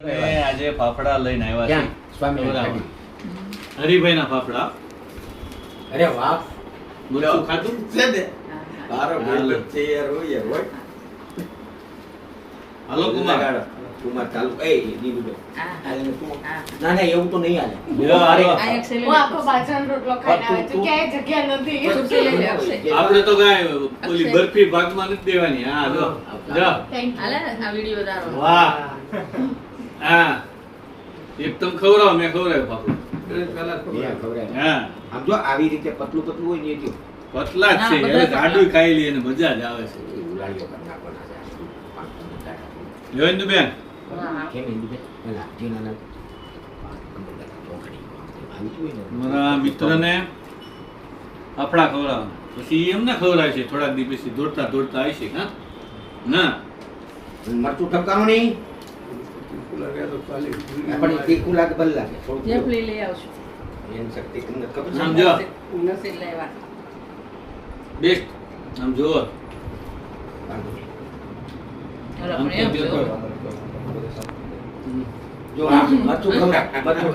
આજે ફાફડા લઈને આવ્યા ક્યાં? છે સ્વામી હરિભાઈ ના ફાફડા. અરે વાહ મરચું ખાધું છે ને તારો હાલો. બેટો તૈયાર હોય હોય હાલો કુમાર. કુમાર ચાલુ એ દીધું ના ના એવું તો નહીં હાલે લ્યો, હાલો. હું આખો બાજરાનો રોટલો ખાઈને આવે છું. ક્યાંય જગ્યા નથી. આપણે તો કાંઈ ઓલી બરફી ભાગમાં નથી દેવાની. હા જો જો. Thank you. વાહ હા એક તમ ખવડાવો, મેં ખવડાવ્યો ફાફડો. યા ખવડાય. હા આમ જો આવી રીતે પતલું પતલું હોય ને એ થયું. પતલા જ છે. હા, હવે બધા જાડું ખાઈ લઈએ ને મજા જ આવે છે. એ ઉલાળીઓ કરી નાખવાના છે. આ 5 મિનિટ લાગે. લ્યો ઇન્દુબેન. કેમ હિન્દુ પેલા જીનાના ચોકડી આવી ગયું ને મારા મિત્રને ફાફડા ખવડાવવાના. પછી એમને ખવડાવે છે થોડાક દી પછી દોડતા દોડતા આવી છે. હા ના મરચું ઠપકાનું નહીં પણ એ તીખું લાગે ભલે લાગે થોડું એની શક્તિ તમને ખબર છે? સમજો બેસ્ટ આમ જુઓ. જો આ મરચું ખવડાવ મરચું